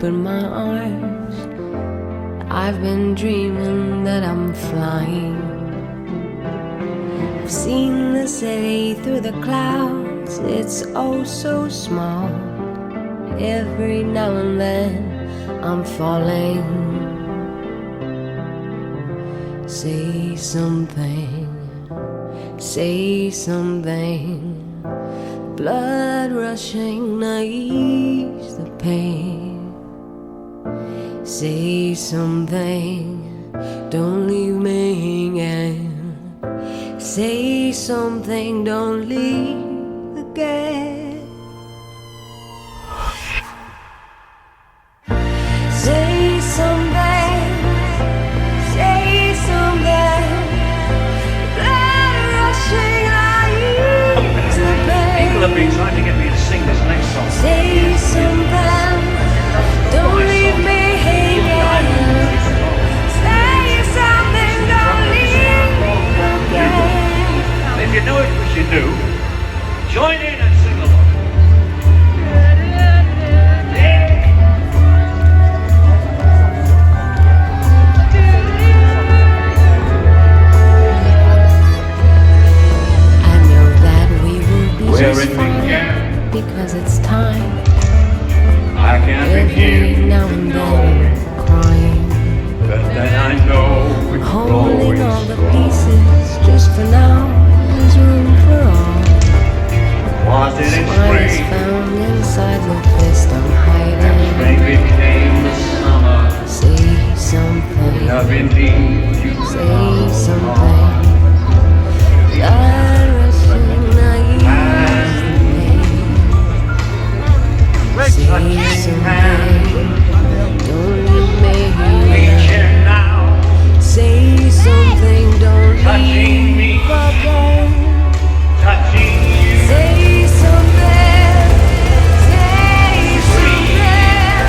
open my arms. I've been dreaming that I'm flying. I've seen the city through the clouds. It's oh so small. Every now and then I'm falling. Say something, say something. Blood rushing to ease the pain. Say something, don't leave me hanging. Say something, don't leave again. Say something, say something. Blood rushing to ease the pain. People have been trying to get me to sing this next song. Say something, don't leave me hanging. Say something, don't leave me again. If you know it, which you do, join in and sing along. I know that we will be We're just in fine, the because it's time. I can't Every begin now to and know, then I'm crying, but then I know it's holding growing all the strong. pieces. Just for now, there's room for all. Was it in Smile is spring? found inside the fist I'm And hiding. spring became the summer. Say something, Love indeed you say something. Blood rushing to ease the pain. Say something, don't leave me here. reaching now, Say something, don't touching me, leave again. touching you. Say something, say something.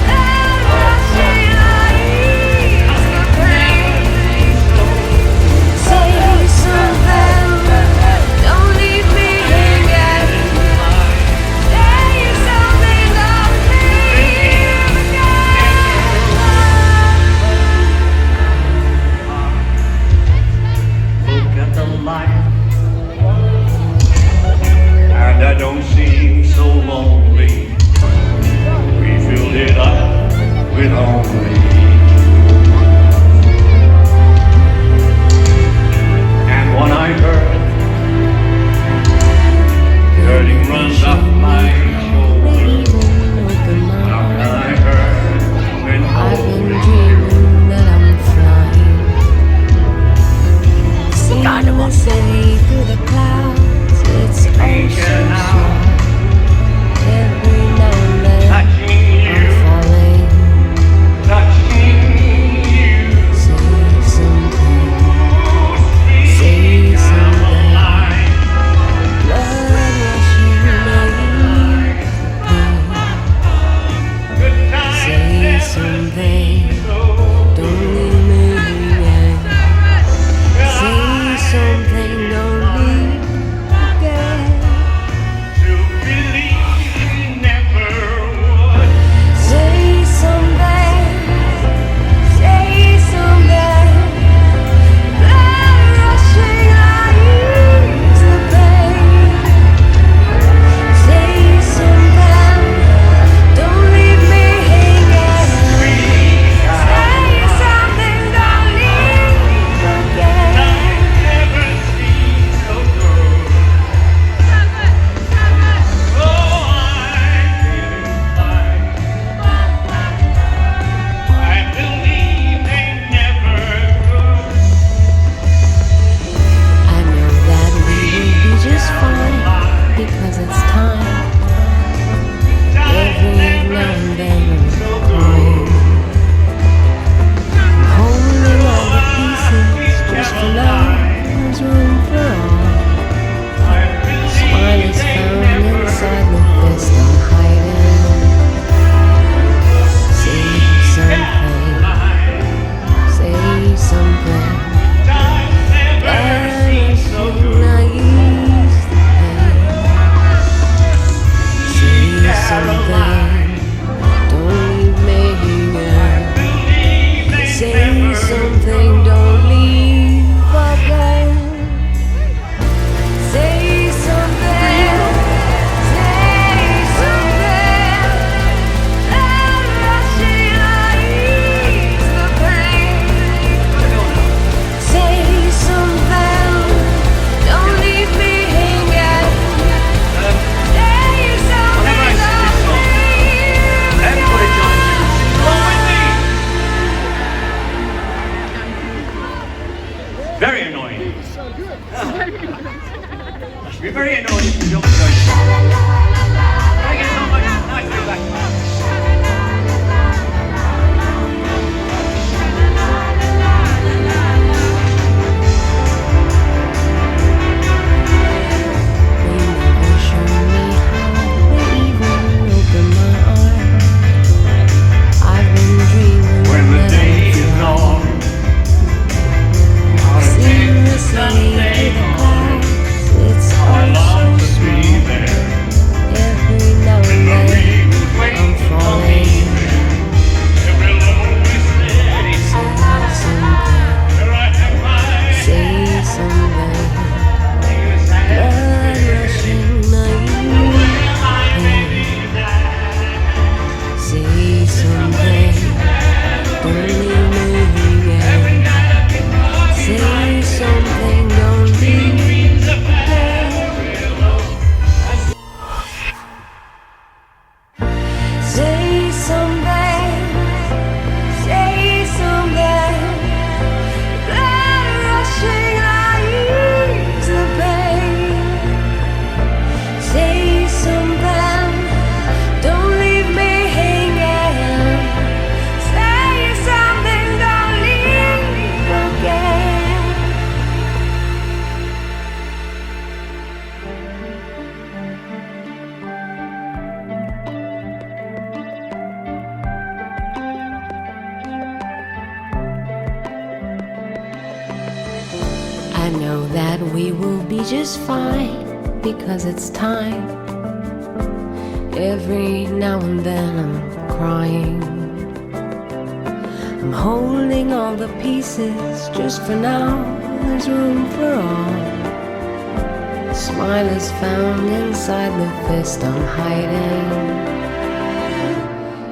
Blood rushing to ease the pain. Say something, don't leave me hanging. Say something, don't leave Look at the light, and I don't seem so lonely. We filled it up with only you. And when I heard, hurting runs up my shoulder. How can I hurt when I've been holding you? dreaming that I'm flying. Seen the city through the clouds. It's oh so small. Every now and then Touching I'm you, falling. touching you. Say something, say something. Blood rushing to ease the pain. Say something, don't leave me hanging. Say something, don't leave again. Say something, say something. Blood rushing to ease the pain. Say something, don't leave me hanging. Say something, don't leave again. I know that we will be just fine, because it's time. Every now and then I'm crying, holding all the pieces. Just for now, there's room for all. Smile is found inside the fist I'm hiding. Say something, say something. Blood rushing to ease the pain. know that we will be just fine, because it's time. Every now and then I'm crying. I'm holding all the pieces just for now. There's room for all. Smile is found inside the fist I'm hiding.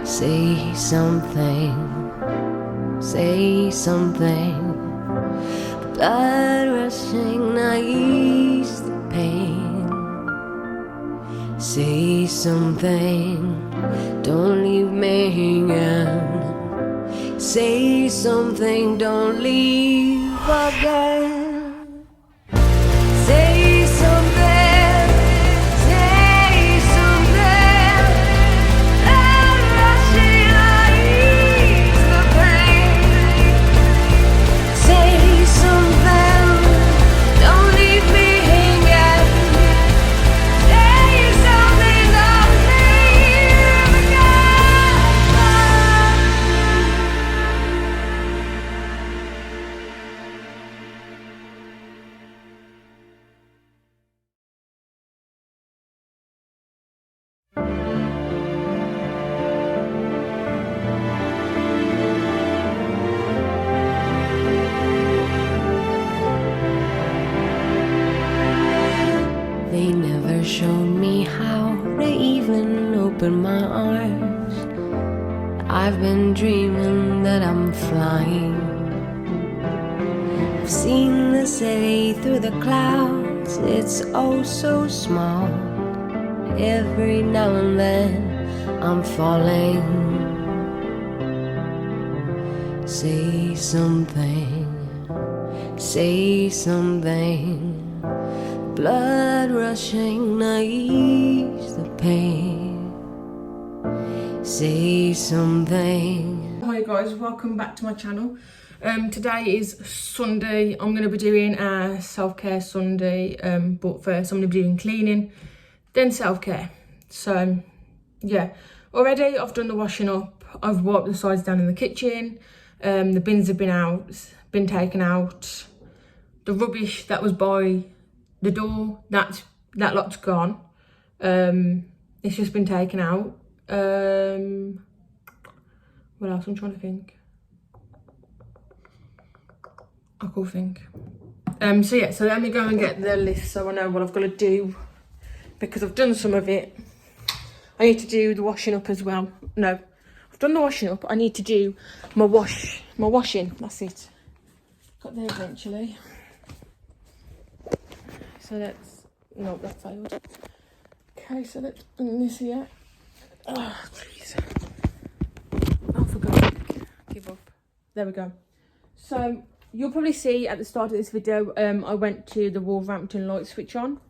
Say something, say something. Blood rushing, I ease the pain. Say something, don't leave me hanging. Say something, don't leave again. Say something, say something. Blood rushing, I ease the pain. Say something, don't leave me hanging. Say something, don't leave They never showed me how to even open my arms. I've been dreaming that I'm flying. I've seen the city through the clouds. It's oh so small. Every now and then I'm falling. Say something, say something. Blood rushing, I ease the pain. Say something. Hi guys, welcome back to my channel. Today is Sunday. I'm going to be doing a self-care Sunday, but first I'm going to be doing cleaning, then self-care. So yeah, already I've done the washing up. I've wiped the sides down in the kitchen. The bins have been taken out. The rubbish that was by the door, that lot's gone. It's just been taken out. What else? I'm trying to think. I can't think. So yeah, so let me go and get the list so I know what I've got to do, because I've done some of it. I need to do the washing up as well. No, I've done the washing up. I need to do my washing. That's it. Got there eventually. So that's, no, that failed. Okay, so let's bring this here. Oh, jeez. Oh, for God's sake, give up. There we go. So you'll probably see at the start of this video, I went to the Wolverhampton light switch on.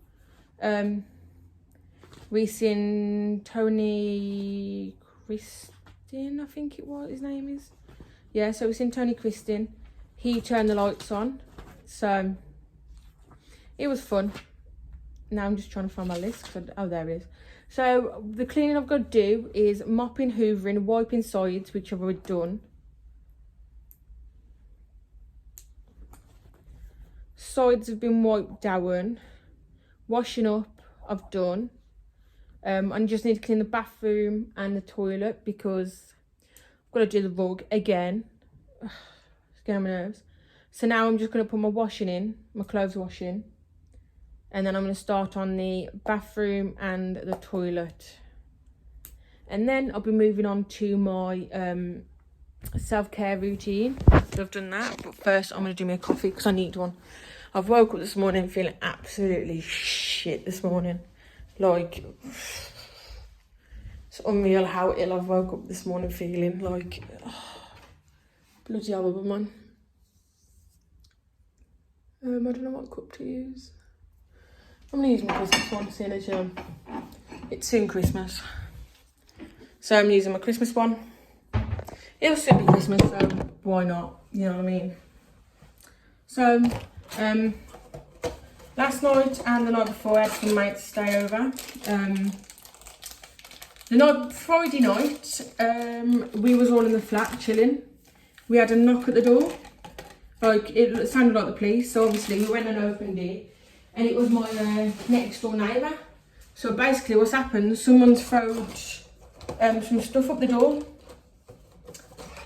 We seen Tony Christin, I think it was, his name is. Yeah, so we seen Tony Christin. He turned the lights on. So it was fun. Now I'm just trying to find my list. Oh, there it is. So the cleaning I've got to do is mopping, hoovering, wiping sides, which I've already done. Sides have been wiped down. Washing up, I've done. I just need to clean the bathroom and the toilet because I've got to do the rug again. It's getting on my nerves. So now I'm just going to put my washing in, my clothes washing. And then I'm going to start on the bathroom and the toilet. And then I'll be moving on to my self-care routine after I've done that. But first I'm going to do me a coffee because I need one. I've woke up this morning feeling absolutely shit this morning. Like, it's unreal how ill I've woke up this morning feeling. Like, bloody horrible, man. I don't know what cup to use. I'm going to use my Christmas one, seeing as it's soon Christmas. So I'm using my Christmas one. It'll soon be Christmas, so why not? You know what I mean? So, last night and the night before I had some mates stay over. Friday night, we was all in the flat chilling. We had a knock at the door. Like, it sounded like the police, so obviously we went and opened it, and it was my next door neighbour. So basically what's happened, someone's thrown some stuff up the door,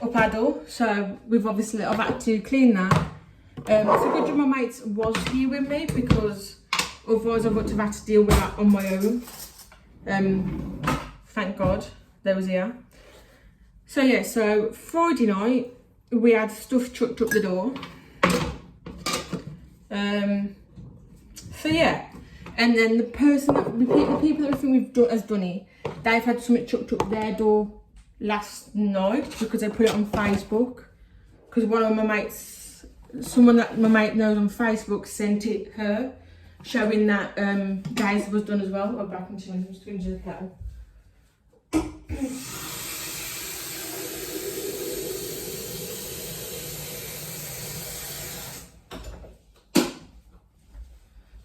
up our door, so I've had to clean that. It's a good job my mates was here with me, because otherwise I would have had to deal with that on my own. Thank God they was here. So yeah, so Friday night we had stuff chucked up the door. So yeah, and then the people that we think has done it, they've had something chucked up their door last night because they put it on Facebook. Because one of my mates, someone that my mate knows on Facebook, sent it her, showing that theirs was done as well. I'm back into the kettle.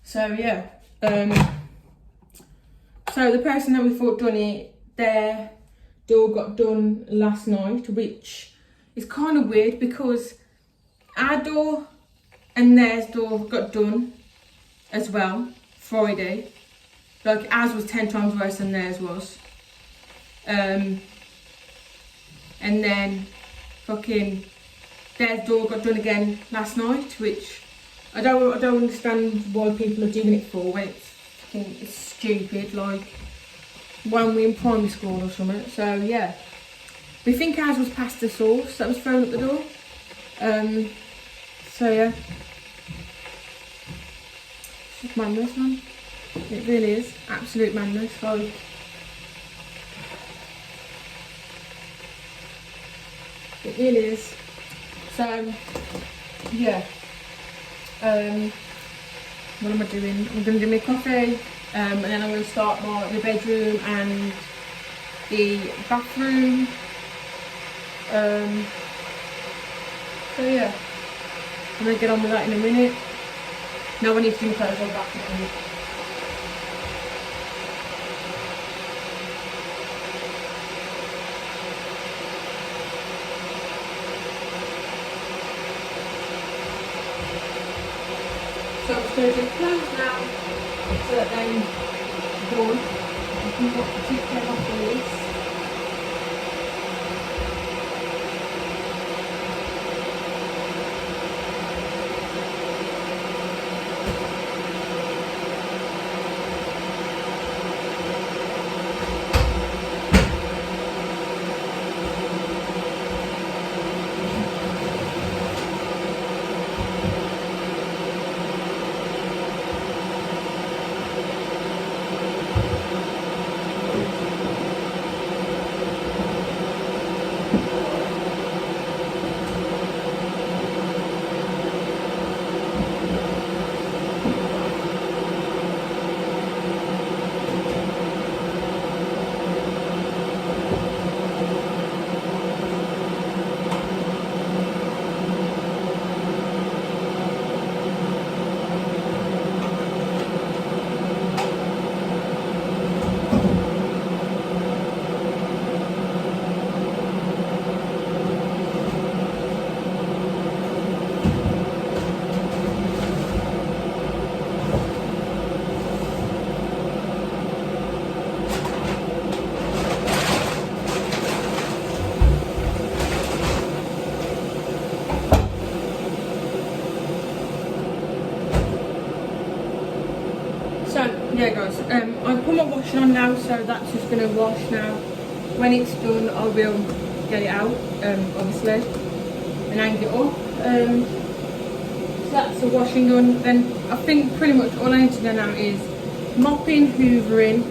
So yeah, so the person that we thought done it, their door got done last night, which is kind of weird because our door and theirs door got done as well Friday. Like, ours was 10 times worse than theirs was. And then fucking theirs door got done again last night, which I don't understand why people are doing it for when it's stupid, like when we're in primary school or something. So yeah, we think ours was pasta sauce that was thrown at the door. So yeah, it's just madness, man. It really is absolute madness. Like, it really is. So yeah. What am I doing? I'm going to do my coffee, and then I'm going to start the bedroom and the bathroom. So yeah, I'm going to get on with that in a minute. Now I need to do my clothes all back again. So I'm just going to do clothes now, so that then one, I can keep them off the lease. Yeah guys, I've put my washing on now, so that's just going to wash now. When it's done I will get it out, obviously, and hang it up. So that's the washing done. Then I think pretty much all I need to do now is mopping, hoovering.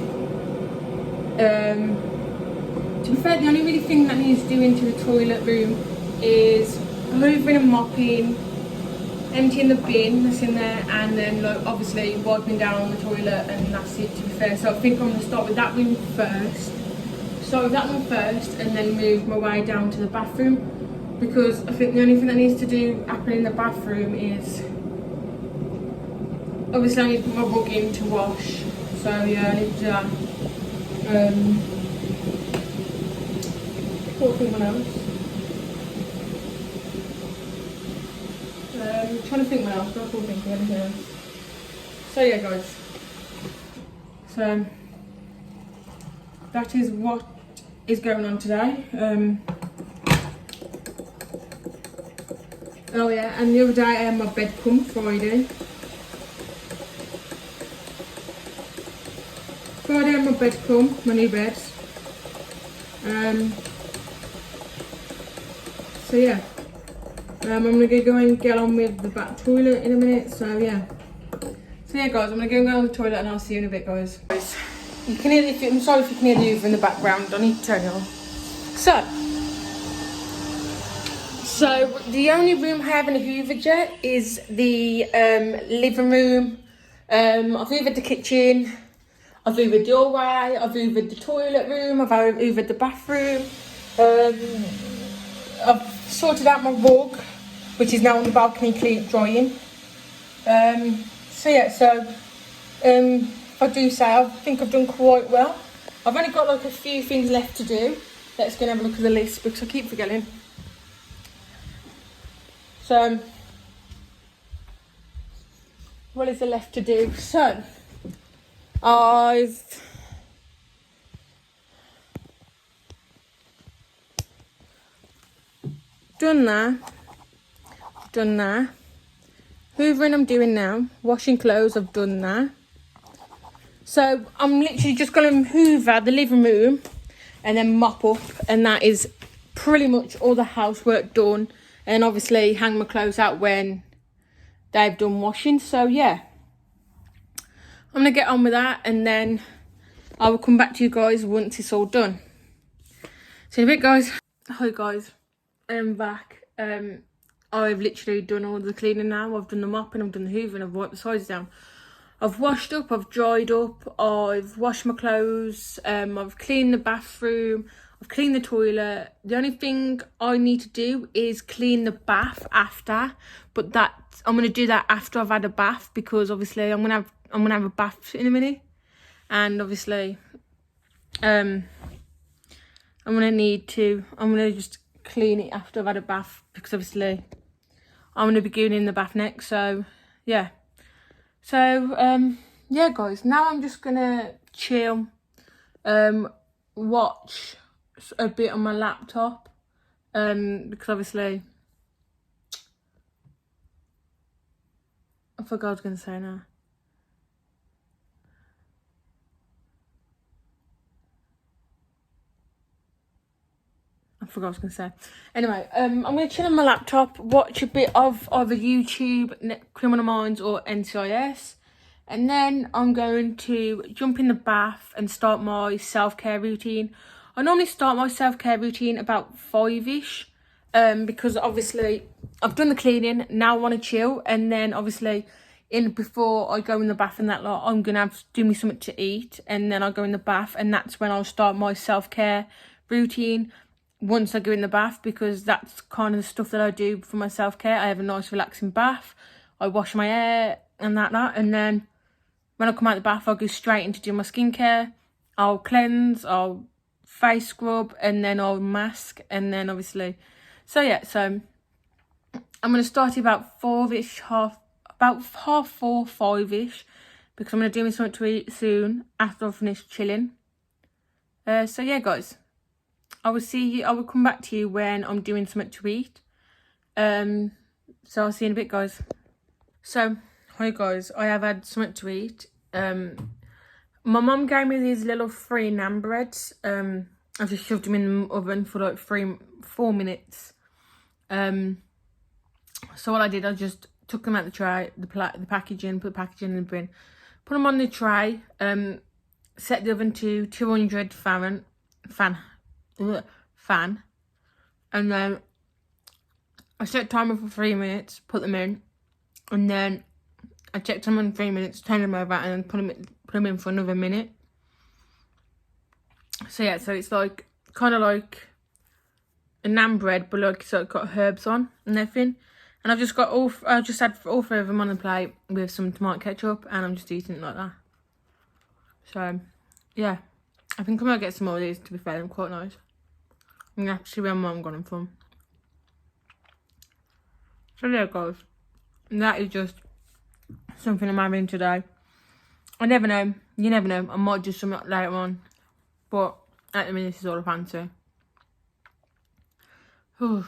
To be fair, the only really thing that needs doing to the toilet room is hoovering and mopping, emptying the bin that's in there, and then like obviously wiping down the toilet, and that's it, to be fair. So I think I'm going to start with that one first. And then move my way down to the bathroom, because I think the only thing that needs to do happen in the bathroom is obviously I need to put my rug in to wash. So yeah, I need to do that. What else? trying to think what else. I can't think of anything else. So yeah, guys. So that is what is going on today. Oh yeah, and the other day I had my bed come Friday. Friday I had my bed come, my new bed. So yeah. I'm gonna go and get on with the back toilet in a minute, so yeah. So yeah guys, I'm gonna go and get on the toilet and I'll see you in a bit, guys. You can hear, I'm sorry if you can hear the Hoover in the background, I need to turn it on. So the only room I haven't hoovered yet is the living room. I've hoovered the kitchen, I've hoovered the doorway, I've hoovered the toilet room, I've hoovered the bathroom. I've sorted out my rug, which is now on the balcony drying. So yeah, if I do say, I think I've done quite well. I've only got like a few things left to do. Let's go and have a look at the list because I keep forgetting. So, what is there left to do? So, I've done that. Hoovering I'm doing now. Washing clothes I've done that. So I'm literally just going to hoover the living room and then mop up, and that is pretty much all the housework done. And obviously hang my clothes out when they've done washing. So yeah, I'm going to get on with that and then I will come back to you guys once it's all done. See you in a bit, guys. Hi guys, I am back. I've literally done all the cleaning now. I've done the mopping, I've done the hoovering, I've wiped the sides down. I've washed up, I've dried up, I've washed my clothes, I've cleaned the bathroom, I've cleaned the toilet. The only thing I need to do is clean the bath after, but I'm gonna do that after I've had a bath because obviously I'm gonna have a bath in a minute, and obviously I'm gonna just clean it after I've had a bath because obviously I'm gonna be going in the bath next. So yeah. So yeah guys, now I'm just gonna chill, watch a bit on my laptop, because obviously I forgot what I was gonna say now. I forgot what I was going to say. Anyway, I'm going to chill on my laptop, watch a bit of either YouTube, Criminal Minds or NCIS. And then I'm going to jump in the bath and start my self-care routine. I normally start my self-care routine about 5ish. Because obviously I've done the cleaning, now I want to chill. And then obviously before I go in the bath and that lot, I'm going to do me something to eat. And then I'll go in the bath and that's when I'll start my self-care routine. Once I go in the bath, because that's kind of the stuff that I do for my self-care. I have a nice relaxing bath, I wash my hair and that, and then when I come out of the bath I'll go straight into do my skincare. I'll cleanse, I'll face scrub, and then I'll mask, and then obviously so yeah, so I'm going to start at about 4ish, about half 4, 5ish, because I'm going to do me something to eat soon after I've finished chilling. So yeah guys, I will come back to you when I'm doing something to eat. So I'll see you in a bit, guys. So, hi guys, I have had something to eat. My mum gave me these little 3 naan breads. I just shoved them in the oven for like 4 minutes. So what I did, I just took them out the tray, the packaging, put the packaging in the bin, put them on the tray, set the oven to 200 fan, and then I set timer for 3 minutes, put them in, and then I checked them in 3 minutes, turned them over, and then put them in for another minute. So yeah, so it's like kind of like a naan bread, but like so it's got herbs on and everything. And I just had all 3 of them on the plate with some tomato ketchup, and I'm just eating it like that. So yeah, I think I'm gonna get some more of these. To be fair, they're quite nice. I'm gonna have to see where Mum got them from. So there, guys. And that is just something I'm having today. I never know. You never know. I might do something later on. But at the minute, this is all I fancy. Whew.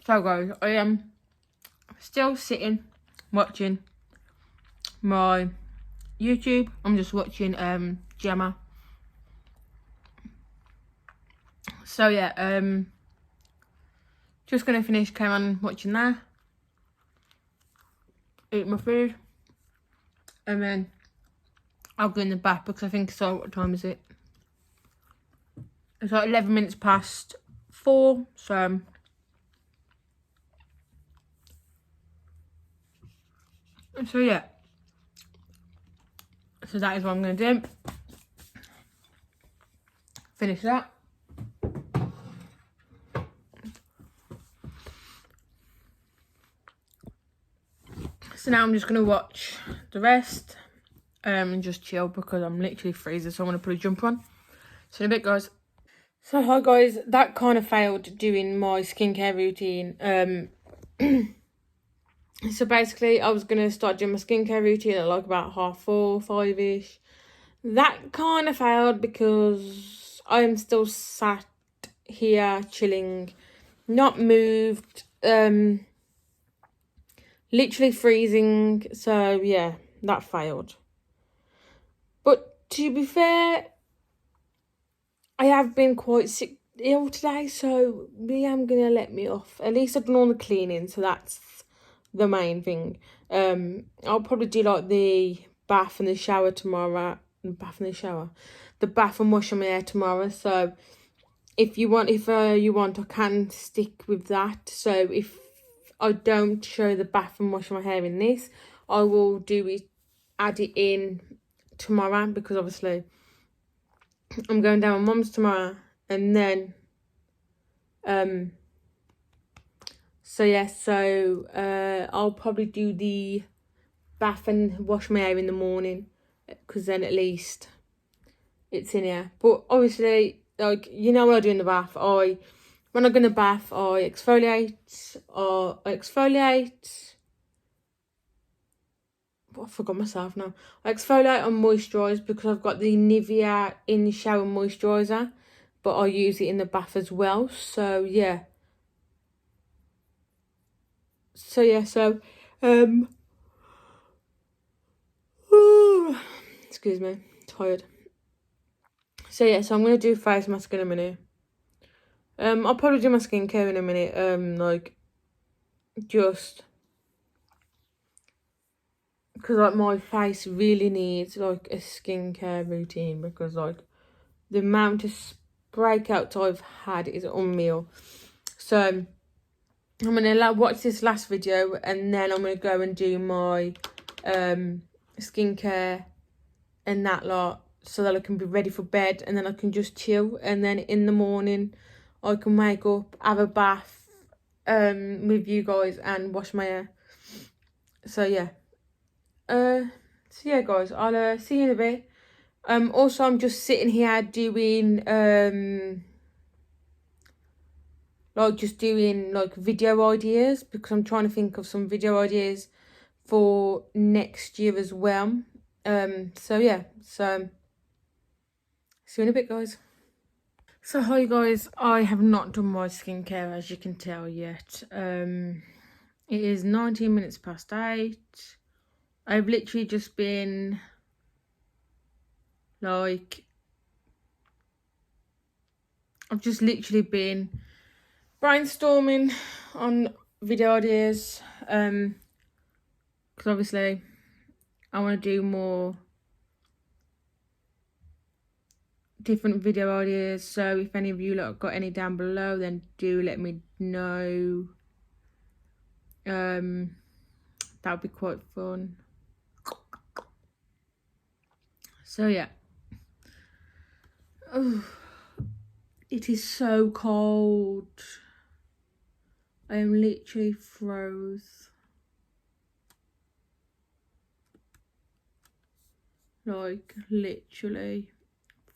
So guys, I am still sitting watching my YouTube. I'm just watching Gemma. So yeah, just gonna finish came on watching that. Eat my food. And then I'll go in the bath because I think so. What time is it? It's like 11 minutes past 4. So yeah. So that is what I'm going to do. Finish that. So now I'm just going to watch the rest and just chill because I'm literally freezing. So I'm going to put a jumper on. So in a bit, guys. So hi guys, that kind of failed doing my skincare routine. So basically I was going to start doing my skincare routine at like about 4:30, 5ish. That kind of failed because I am still sat here chilling, not moved, literally freezing. So yeah, that failed. But to be fair, I have been quite ill today, so I am gonna let me off. At least I've done all the cleaning, so that's the main thing. I'll probably do like the bath and the shower tomorrow. The bath and washing my hair tomorrow. So if you want, I can stick with that. So if I don't show the bath and washing my hair in this, I will add it in tomorrow because obviously I'm going down my mum's tomorrow, and then so yeah, I'll probably do the bath and wash my hair in the morning because then at least it's in here. But obviously, like, you know what I do in the bath, when I go in the bath, I exfoliate. I forgot myself now. I exfoliate and moisturise because I've got the Nivea in the shower moisturiser, but I use it in the bath as well. So yeah. Excuse me, tired. So yeah, so I'm gonna do face mask in a minute. I'll probably do my skincare in a minute. Like, just because like my face really needs like a skincare routine because like the amount of breakouts I've had is unreal. So I'm gonna watch this last video and then I'm gonna go and do my skincare and that lot so that I can be ready for bed, and then I can just chill, and then in the morning I can wake up, have a bath with you guys and wash my hair. So yeah. Guys, I'll see you in a bit. Also I'm just sitting here doing like video ideas because I'm trying to think of some video ideas for next year as well. So yeah, so see you in a bit, guys. So hi guys, I have not done my skincare as you can tell yet. It is 19 minutes past 8. I've literally just been like, I've just literally been brainstorming on video ideas, because obviously I want to do more different video ideas. So if any of you lot got any down below, then do let me know. That would be quite fun. So yeah. Oh, it is so cold. I am literally froze. Like, literally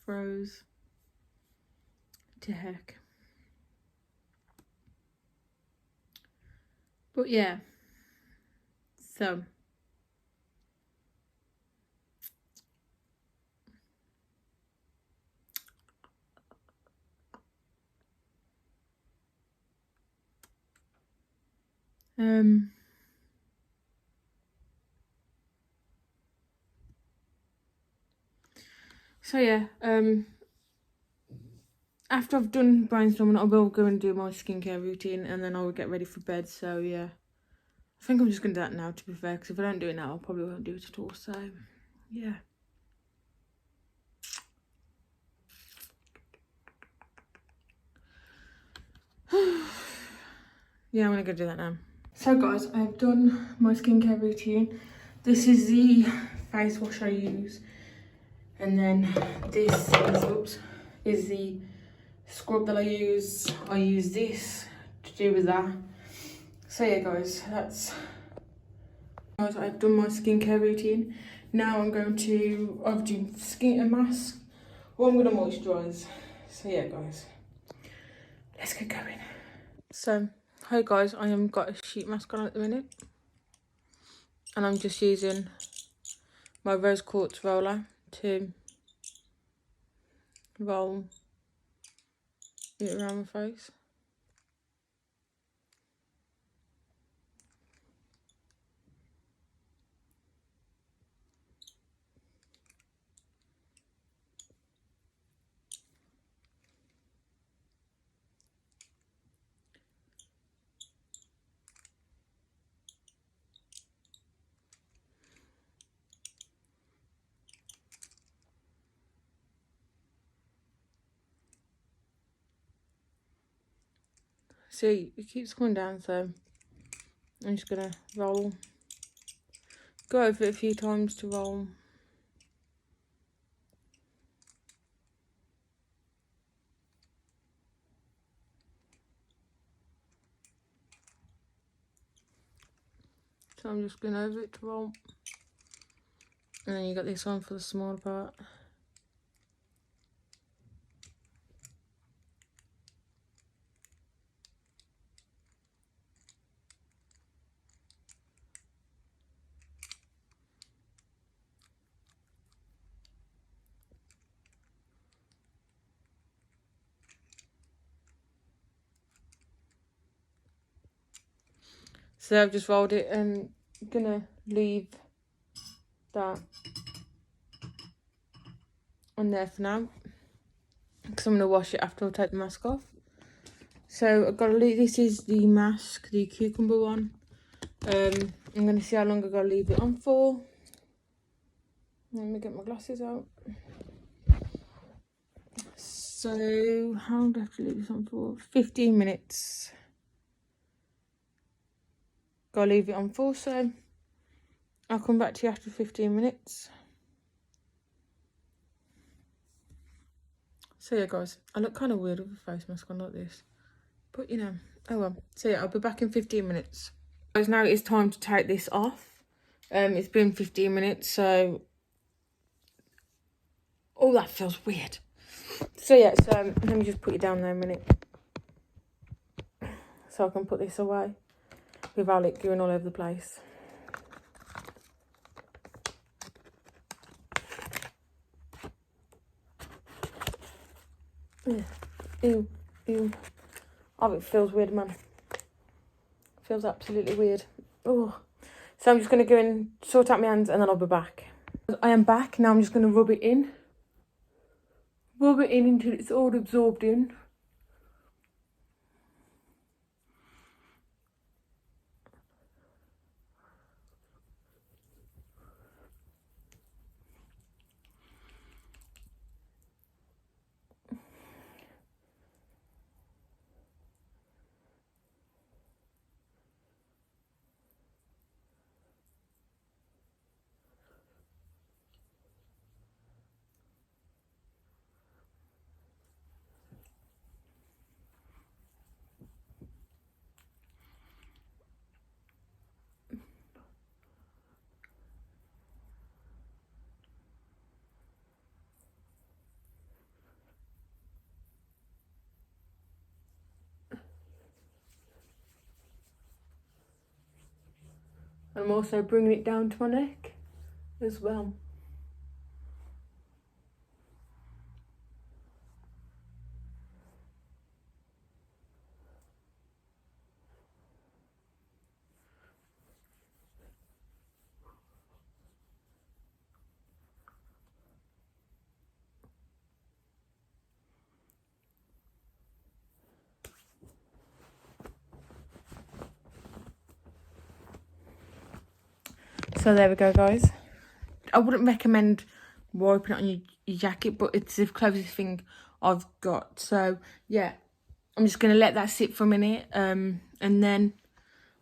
froze to heck. But yeah, so so yeah, after I've done brainstorming, I will go and do my skincare routine, and then I will get ready for bed. So yeah, I think I'm just gonna do that now, to be fair, because if I don't do it now, I probably won't do it at all. So yeah. Yeah, I'm gonna go do that now. So guys, I've done my skincare routine. This is the face wash I use, and then this is the scrub that I use. I use this to do with that. So yeah guys, I've done my skincare routine. Now I'm going to, I've done skin and mask, or I'm gonna moisturise. So yeah guys, let's get going. So, hey guys, I am got a sheet mask on at the minute, and I'm just using my rose quartz roller to roll it around my face. See, it keeps coming down, so I'm just gonna roll, go over it a few times to roll. So I'm just going over it to roll. And then you got this one for the smaller part. So I've just rolled it, and I'm gonna leave that on there for now, because I'm gonna wash it after I take the mask off. So I've got to leave, this is the mask, the cucumber one. I'm gonna see how long I gotta leave it on for. Let me get my glasses out. So how long do I have to leave this on for? 15 minutes. Gotta leave it on for, so I'll come back to you after 15 minutes. So yeah guys, I look kind of weird with a face mask on like this, but you know, oh well. So yeah, I'll be back in 15 minutes. Guys, now it's time to take this off. It's been 15 minutes, so oh, that feels weird. So yeah, so let me just put you down there a minute, so I can put this away without it going all over the place. Ew, ew. Oh, it feels weird, man. It feels absolutely weird. Oh, so I'm just going to go and sort out my hands, and then I'll be back. I am back. Now I'm just going to rub it in. Rub it in until it's all absorbed in. And I'm also bringing it down to my neck as well. So there we go, guys. I wouldn't recommend wiping it on your jacket, but it's the closest thing I've got. So yeah, I'm just going to let that sit for a minute, and then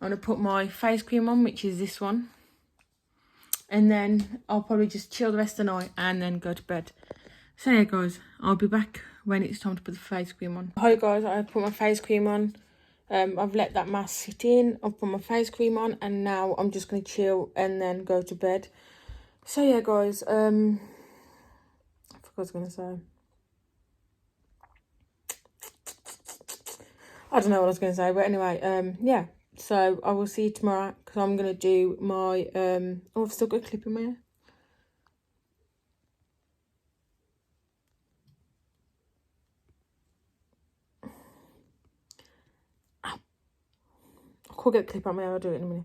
I'm going to put my face cream on, which is this one. And then I'll probably just chill the rest of the night and then go to bed. So yeah, guys, I'll be back when it's time to put the face cream on. Hi guys, I put my face cream on. I've let that mask sit in. I've put my face cream on, and now I'm just going to chill and then go to bed. So yeah, guys, I forgot what I was going to say. I don't know what I was going to say, but anyway, yeah. So I will see you tomorrow, because I'm going to do my, oh, I've still got a clip in my hair. I could get the clip out my hair, I'll do it in a minute.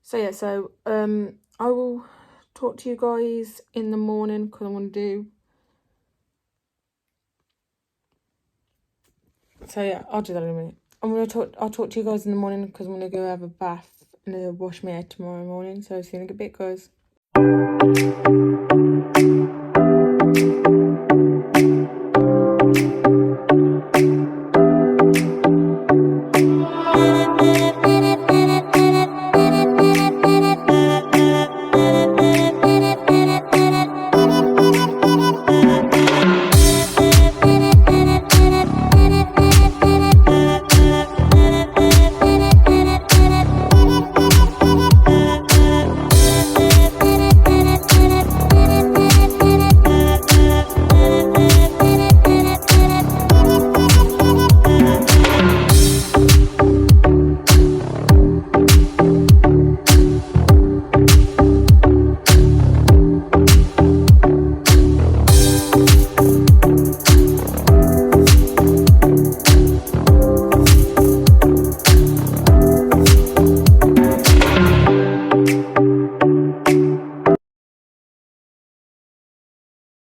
So yeah, so I will talk to you guys in the morning, because I want to do. So yeah, I'll do that in a minute. I'll talk to you guys in the morning, because I'm gonna go have a bath and wash my hair tomorrow morning. So see you in a bit, guys.